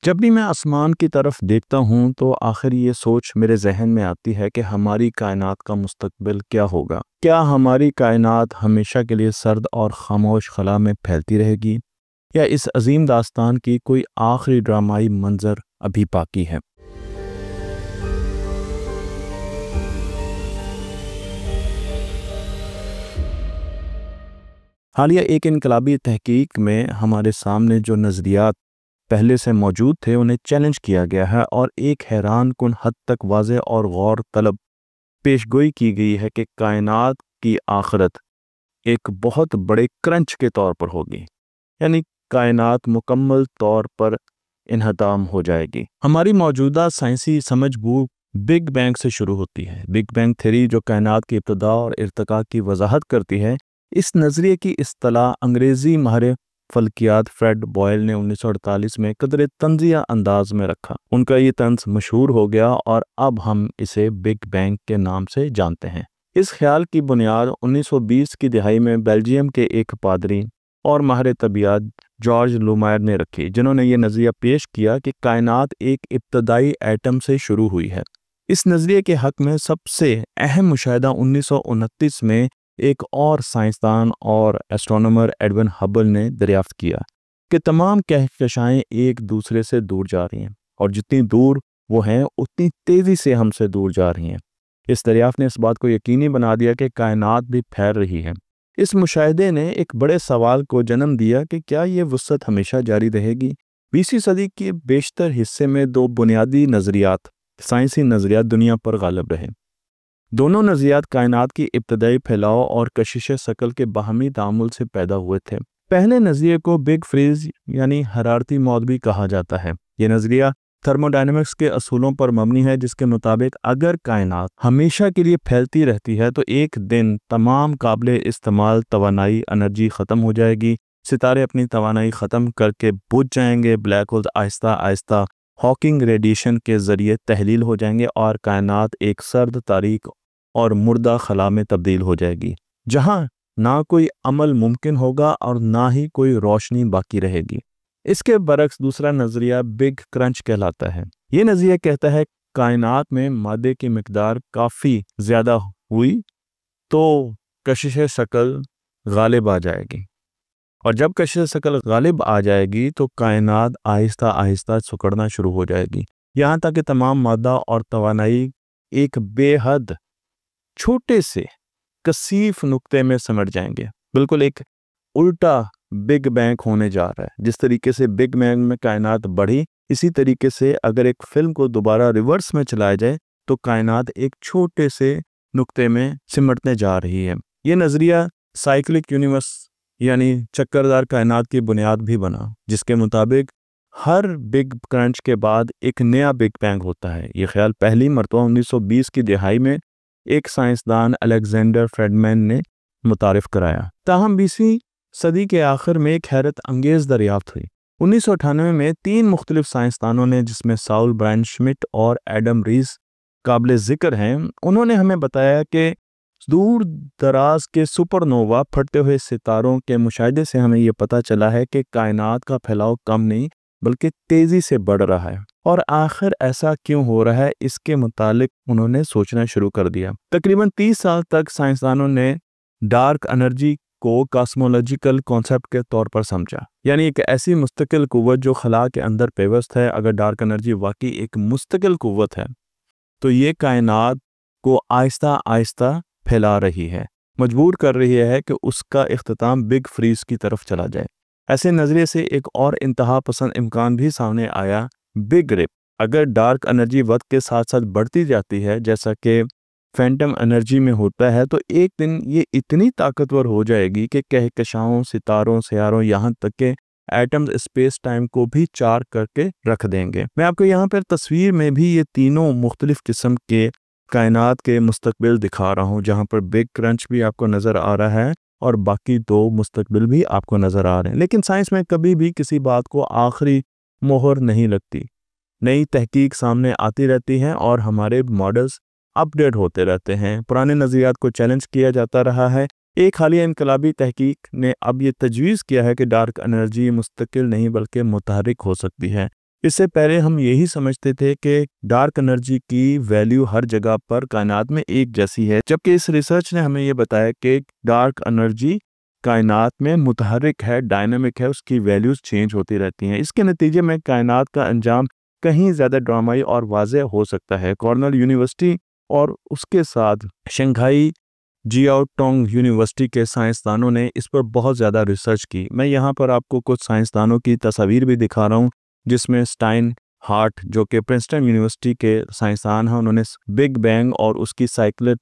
جب بھی میں آسمان کی طرف دیکھتا ہوں تو آخر یہ سوچ میرے ذہن میں آتی ہے کہ ہماری کائنات کا مستقبل کیا ہوگا۔ کیا ہماری کائنات ہمیشہ کے لیے سرد اور خاموش خلا میں پھیلتی رہے گی، یا اس عظیم داستان کی کوئی آخری ڈرامائی منظر ابھی باقی ہے؟ حالیہ ایک انقلابی تحقیق میں ہمارے سامنے جو نظریات پہلے سے موجود تھے انہیں چیلنج کیا گیا ہے، اور ایک حیران کن حد تک واضح اور غور طلب پیشگوئی کی گئی ہے کہ کائنات کی آخرت ایک بہت بڑے کرنچ کے طور پر ہوگی، یعنی کائنات مکمل طور پر انہدام ہو جائے گی۔ ہماری موجودہ سائنسی سمجھ بوجھ بگ بینگ سے شروع ہوتی ہے۔ بگ بینگ تھیوری جو کائنات کی ابتدا اور ارتقاء کی وضاحت کرتی ہے، اس نظریے کی اصطلاح انگریزی ماہر فلکیات فریڈ بوائل نے 1948 میں قدر طنزیہ انداز میں رکھا۔ ان کا یہ طنز مشہور ہو گیا اور اب ہم اسے بگ بینگ کے نام سے جانتے ہیں۔ اس خیال کی بنیاد 1920 کی دہائی میں بیلجیم کے ایک پادری اور ماہر طبیعیات جارج لومائر نے رکھی، جنہوں نے یہ نظریہ پیش کیا کہ کائنات ایک ابتدائی ایٹم سے شروع ہوئی ہے۔ اس نظریے کے حق میں سب سے اہم مشاہدہ 1929 میں ایک اور سائنسدان اور ایسٹرونومر ایڈون ہبل نے دریافت کیا کہ تمام کہکشائیں ایک دوسرے سے دور جا رہی ہیں، اور جتنی دور وہ ہیں اتنی تیزی سے ہم سے دور جا رہی ہیں۔ اس دریافت نے اس بات کو یقینی بنا دیا کہ کائنات بھی پھیل رہی ہے۔ اس مشاہدے نے ایک بڑے سوال کو جنم دیا کہ کیا یہ وسعت ہمیشہ جاری رہے گی؟ 20ویں صدی کے بیشتر حصے میں دو بنیادی نظریات، سائنسی نظریات دنیا پر غالب رہے۔ دونوں نظریات کائنات کی ابتدائی پھیلاؤ اور کشش ثقل کے باہمی تعامل سے پیدا ہوئے تھے۔ پہلے نظریے کو بگ فریز یعنی حرارتی موت بھی کہا جاتا ہے۔ یہ نظریہ تھرموڈائنمکس کے اصولوں پر مبنی ہے، جس کے مطابق اگر کائنات ہمیشہ کے لیے پھیلتی رہتی ہے تو ایک دن تمام قابل استعمال توانائی انرجی ختم ہو جائے گی، ستارے اپنی توانائی ختم کر کے بجھ جائیں گے، بلیک ہولز آہستہ آہستہ ہاکنگ ریڈیشن کے ذریعے تحلیل ہو جائیں گے، اور کائنات ایک سرد تاریک اور مردہ خلا میں تبدیل ہو جائے گی، جہاں نہ کوئی عمل ممکن ہوگا اور نہ ہی کوئی روشنی باقی رہے گی۔ اس کے برعکس دوسرا نظریہ بگ کرنچ کہلاتا ہے۔ یہ نظریہ کہتا ہے کائنات میں مادے کی مقدار کافی زیادہ ہوئی تو کشش ثقل غالب آ جائے گی، اور جب کشش ثقل غالب آ جائے گی تو کائنات آہستہ آہستہ سکڑنا شروع ہو جائے گی، یہاں تک کہ تمام مادہ اور توانائی ایک بے حد چھوٹے سے کثیف نقطے میں سمٹ جائیں گے۔ بالکل ایک الٹا بگ بینگ ہونے جا رہا ہے۔ جس طریقے سے بگ بینگ میں کائنات بڑھی، اسی طریقے سے اگر ایک فلم کو دوبارہ ریورس میں چلایا جائے تو کائنات ایک چھوٹے سے نقطے میں سمٹنے جا رہی ہے۔ یہ نظریہ سائیکلک یونیورس یعنی چکردار کائنات کی بنیاد بھی بنا، جس کے مطابق ہر بگ کرنچ کے بعد ایک نیا بگ بینگ ہوتا ہے۔ یہ خیال پہلی مرتبہ 1920 کی دہائی میں ایک سائنسدان الیگزینڈر فریڈمین نے متعارف کرایا۔ تاہم 20ویں صدی کے آخر میں ایک حیرت انگیز دریافت ہوئی۔ 1998 میں 3 مختلف سائنسدانوں نے، جس میں ساؤل برائن شمٹ اور ایڈم ریس قابل ذکر ہیں، انہوں نے ہمیں بتایا کہ دور دراز کے سپر نووا پھٹتے ہوئے ستاروں کے مشاہدے سے ہمیں یہ پتہ چلا ہے کہ کائنات کا پھیلاؤ کم نہیں بلکہ تیزی سے بڑھ رہا ہے، اور آخر ایسا کیوں ہو رہا ہے اس کے متعلق انہوں نے سوچنا شروع کر دیا۔ تقریباً 30 سال تک سائنسدانوں نے ڈارک انرجی کو کاسمولوجیکل کانسیپٹ کے طور پر سمجھا، یعنی ایک ایسی مستقل قوت جو خلا کے اندر پیوست ہے۔ اگر ڈارک انرجی واقعی ایک مستقل قوت ہے تو یہ کائنات کو آہستہ آہستہ پھیلا رہی ہے، مجبور کر رہی ہے کہ اس کا اختتام بگ فریز کی طرف چلا جائے۔ ایسے نظریے سے ایک اور انتہا پسند امکان بھی سامنے آیا، بگ رپ۔ اگر ڈارک انرجی وقت کے ساتھ ساتھ بڑھتی جاتی ہے، جیسا کہ فینٹم انرجی میں ہوتا ہے، تو ایک دن یہ اتنی طاقتور ہو جائے گی کہ کہکشاؤں، ستاروں، سیاروں، یہاں تک کہ ایٹمز اسپیس ٹائم کو بھی چار کر کے رکھ دیں گے۔ میں آپ کو یہاں پر تصویر میں بھی یہ تینوں مختلف قسم کے کائنات کے مستقبل دکھا رہا ہوں، جہاں پر بگ کرنچ بھی آپ کو نظر آ رہا ہے اور باقی 2 مستقبل بھی آپ کو نظر آ رہے ہیں۔ لیکن سائنس میں کبھی بھی کسی بات کو آخری مہر نہیں لگتی، نئی تحقیق سامنے آتی رہتی ہے اور ہمارے ماڈلز اپ ڈیٹ ہوتے رہتے ہیں، پرانے نظریات کو چیلنج کیا جاتا رہا ہے۔ ایک حالیہ انقلابی تحقیق نے اب یہ تجویز کیا ہے کہ ڈارک انرجی مستقل نہیں بلکہ متحرک ہو سکتی ہے، اس سے پہلے ہم یہی سمجھتے تھے کہ ڈارک انرجی کی ویلیو ہر جگہ پر کائنات میں ایک جیسی ہے، جبکہ اس ریسرچ نے ہمیں یہ بتایا کہ ڈارک انرجی کائنات میں متحرک ہے، ڈائنامک ہے، اس کی ویلیوز چینج ہوتی رہتی ہیں۔ اس کے نتیجے میں کائنات کا انجام کہیں زیادہ ڈرامائی اور واضح ہو سکتا ہے۔ کارنل یونیورسٹی اور اس کے ساتھ شنگھائی جیاؤ ٹونگ یونیورسٹی کے سائنسدانوں نے اس پر بہت زیادہ ریسرچ کی۔ میں یہاں پر آپ کو کچھ سائنسدانوں کی تصاویر بھی دکھا رہا ہوں، جس میں اسٹائن ہارٹ جو کہ پرنسٹن یونیورسٹی کے سائنسدان ہیں، انہوں نے بگ بینگ اور اس کی سائیکلر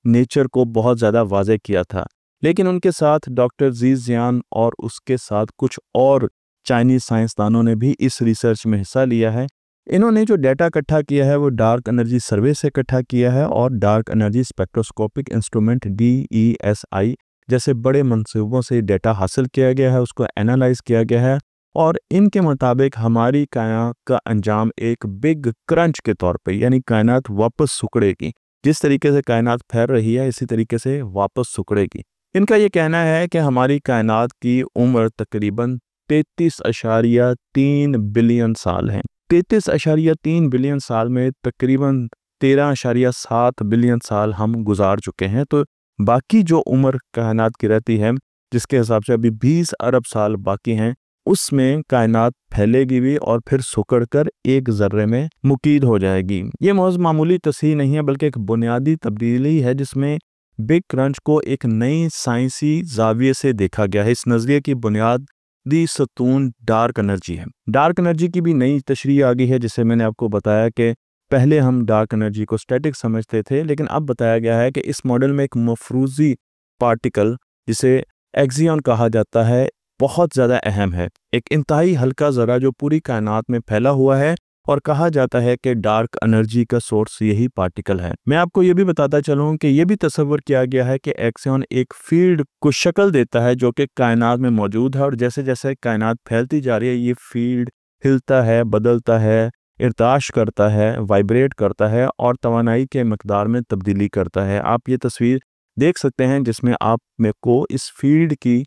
نیچر کو بہت زیادہ واضح کیا تھا۔ لیکن ان کے ساتھ ڈاکٹر زی زیان اور اس کے ساتھ کچھ اور چائنیز سائنسدانوں نے بھی اس ریسرچ میں حصہ لیا ہے۔ انہوں نے جو ڈیٹا اکٹھا کیا ہے وہ ڈارک انرجی سروے سے اکٹھا کیا ہے اور ڈارک انرجی اسپیکٹروسکوپک انسٹرومنٹ DESI جیسے بڑے منصوبوں سے ڈیٹا حاصل کیا گیا ہے، اس کو اینالائز کیا گیا ہے، اور ان کے مطابق ہماری کائنات کا انجام ایک بگ کرنچ کے طور پہ، یعنی کائنات واپس سکڑے گی۔ جس طریقے سے کائنات پھیل رہی ہے اسی طریقے سے واپس سکڑے گی۔ ان کا یہ کہنا ہے کہ ہماری کائنات کی عمر تقریباً 33.3 بلین سال ہے۔ 33.3 بلین سال میں تقریباً 13.7 بلین سال ہم گزار چکے ہیں، تو باقی جو عمر کائنات کی رہتی ہے، جس کے حساب سے ابھی 20 ارب سال باقی ہیں، اس میں کائنات پھیلے گی بھی اور پھر سکڑ کر ایک ذرے میں مکید ہو جائے گی۔ یہ محض معمولی تصحیح نہیں ہے بلکہ ایک بنیادی تبدیلی ہے جس میں بگ کرنچ کو ایک نئی سائنسی زاویے سے دیکھا گیا ہے۔ اس نظریے کی بنیادی ستون ڈارک انرجی ہے۔ ڈارک انرجی کی بھی نئی تشریح آ گئی ہے، جسے میں نے آپ کو بتایا کہ پہلے ہم ڈارک انرجی کو اسٹیٹک سمجھتے تھے، لیکن اب بتایا گیا ہے کہ اس ماڈل میں ایک مفروضی پارٹیکل جسے ایکزیون کہا جاتا ہے بہت زیادہ اہم ہے۔ ایک انتہائی ہلکا ذرہ جو پوری کائنات میں پھیلا ہوا ہے، اور کہا جاتا ہے کہ ڈارک انرجی کا سورس یہی پارٹیکل ہے۔ میں آپ کو یہ بھی بتاتا چلوں کہ یہ بھی تصور کیا گیا ہے کہ ایکسیون ایک فیلڈ کو شکل دیتا ہے جو کہ کائنات میں موجود ہے، اور جیسے جیسے کائنات پھیلتی جا رہی ہے یہ فیلڈ ہلتا ہے، بدلتا ہے، ارتعاش کرتا ہے، وائبریٹ کرتا ہے اور توانائی کے مقدار میں تبدیلی کرتا ہے۔ آپ یہ تصویر دیکھ سکتے ہیں جس میں آپ میں کو اس فیلڈ کی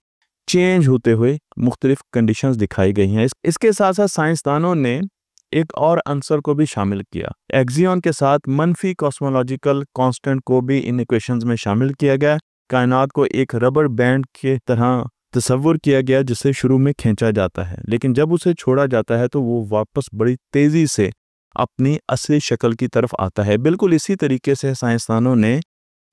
چینج ہوتے ہوئے مختلف کنڈیشنز دکھائی گئی ہیں۔ اس کے ساتھ ساتھ سائنسدانوں نے ایک اور عنصر کو بھی شامل کیا۔ ایکزیون کے ساتھ منفی کاسمولوجیکل کانسٹنٹ کو بھی ان ایکویشنز میں شامل کیا گیا۔ کائنات کو ایک ربر بینڈ کے طرح تصور کیا گیا جسے شروع میں کھینچا جاتا ہے، لیکن جب اسے چھوڑا جاتا ہے تو وہ واپس بڑی تیزی سے اپنی اصلی شکل کی طرف آتا ہے۔ بالکل اسی طریقے سے سائنسدانوں نے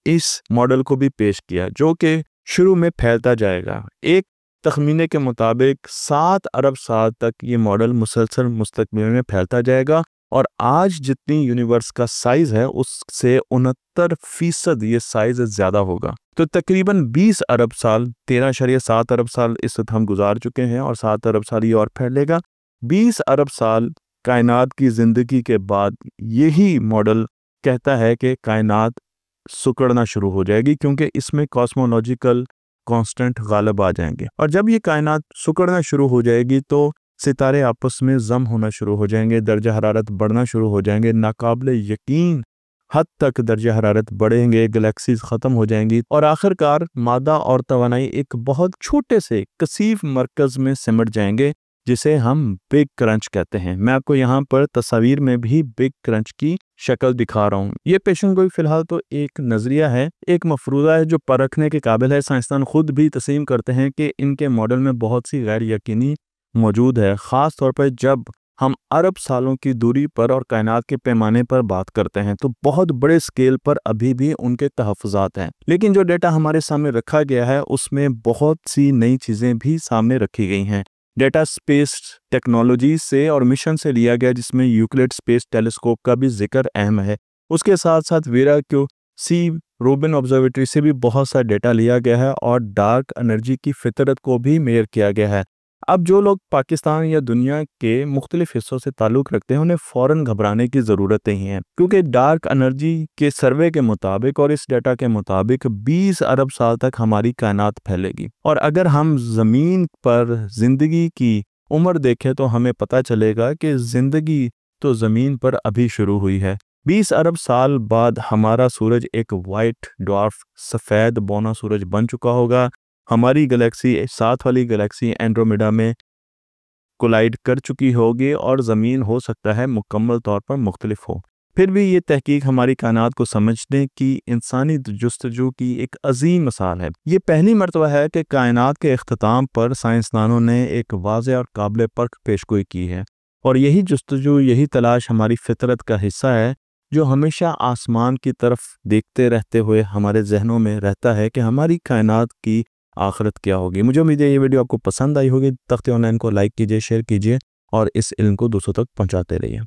اس ماڈل کو بھی پیش کیا جو کہ شروع میں پھیلتا جائے گا۔ ایک تخمینے کے مطابق 7 ارب سال تک یہ ماڈل مسلسل مستقبل میں پھیلتا جائے گا، اور آج جتنی یونیورس کا سائز ہے اس سے 69% یہ سائز زیادہ ہوگا۔ تو تقریباً 20 ارب سال، 13.7 ارب سال اس وقت ہم گزار چکے ہیں، اور 7 ارب سال یہ اور پھیلے گا۔ 20 ارب سال کائنات کی زندگی کے بعد یہی ماڈل کہتا ہے کہ کائنات سکڑنا شروع ہو جائے گی، کیونکہ اس میں کاسمولوجیکل کانسٹنٹ غالب آ جائیں گے، اور جب یہ کائنات سکڑنا شروع ہو جائے گی تو ستارے آپس میں ضم ہونا شروع ہو جائیں گے، درجہ حرارت بڑھنا شروع ہو جائیں گے، ناقابل یقین حد تک درجہ حرارت بڑھیں گے، گلیکسیز ختم ہو جائیں گی، اور آخر کار مادہ اور توانائی ایک بہت چھوٹے سے کثیف مرکز میں سمٹ جائیں گے جسے ہم بگ کرنچ کہتے ہیں۔ میں آپ کو یہاں پر تصاویر میں بھی بگ کرنچ کی شکل دکھا رہا ہوں۔ یہ پیشن گوئی فی الحال تو ایک نظریہ ہے، ایک مفروضہ ہے جو پرکھنے کے قابل ہے۔ سائنسدان خود بھی تسلیم کرتے ہیں کہ ان کے ماڈل میں بہت سی غیر یقینی موجود ہے، خاص طور پر جب ہم ارب سالوں کی دوری پر اور کائنات کے پیمانے پر بات کرتے ہیں تو بہت بڑے سکیل پر ابھی بھی ان کے تحفظات ہیں۔ لیکن جو ڈیٹا ہمارے سامنے رکھا گیا ہے اس میں بہت سی نئی چیزیں بھی سامنے رکھی گئی ہیں۔ ڈیٹا اسپیس ٹیکنالوجی سے اور مشن سے لیا گیا جس میں یوکلڈ اسپیس ٹیلیسکوپ کا بھی ذکر اہم ہے۔ اس کے ساتھ ساتھ ویرا کیو سی روبن آبزرویٹری سے بھی بہت سا ڈیٹا لیا گیا ہے اور ڈارک انرجی کی فطرت کو بھی میئر کیا گیا ہے۔ اب جو لوگ پاکستان یا دنیا کے مختلف حصوں سے تعلق رکھتے ہیں انہیں فوراً گھبرانے کی ضرورت نہیں ہے، کیونکہ ڈارک انرجی کے سروے کے مطابق اور اس ڈیٹا کے مطابق 20 ارب سال تک ہماری کائنات پھیلے گی، اور اگر ہم زمین پر زندگی کی عمر دیکھیں تو ہمیں پتہ چلے گا کہ زندگی تو زمین پر ابھی شروع ہوئی ہے۔ 20 ارب سال بعد ہمارا سورج ایک وائٹ ڈوارف سفید بونا سورج بن چکا ہوگا۔ ہماری گلیکسی، ساتھ والی گلیکسی اینڈرومیڈا میں کولائڈ کر چکی ہوگی اور زمین ہو سکتا ہے مکمل طور پر مختلف ہو۔ پھر بھی یہ تحقیق ہماری کائنات کو سمجھنے کی انسانی جستجو کی ایک عظیم مثال ہے۔ یہ پہلی مرتبہ ہے کہ کائنات کے اختتام پر سائنسدانوں نے ایک واضح اور قابل پرکھ پیشگوئی کی ہے، اور یہی جستجو، یہی تلاش ہماری فطرت کا حصہ ہے جو ہمیشہ آسمان کی طرف دیکھتے رہتے ہوئے ہمارے ذہنوں میں رہتا ہے کہ ہماری کائنات کی آخرت کیا ہوگی۔ مجھے امید ہے یہ ویڈیو آپ کو پسند آئی ہوگی۔ تختی آن لائن کو لائک کیجیے، شیئر کیجیے اور اس علم کو دوسروں تک پہنچاتے رہیے۔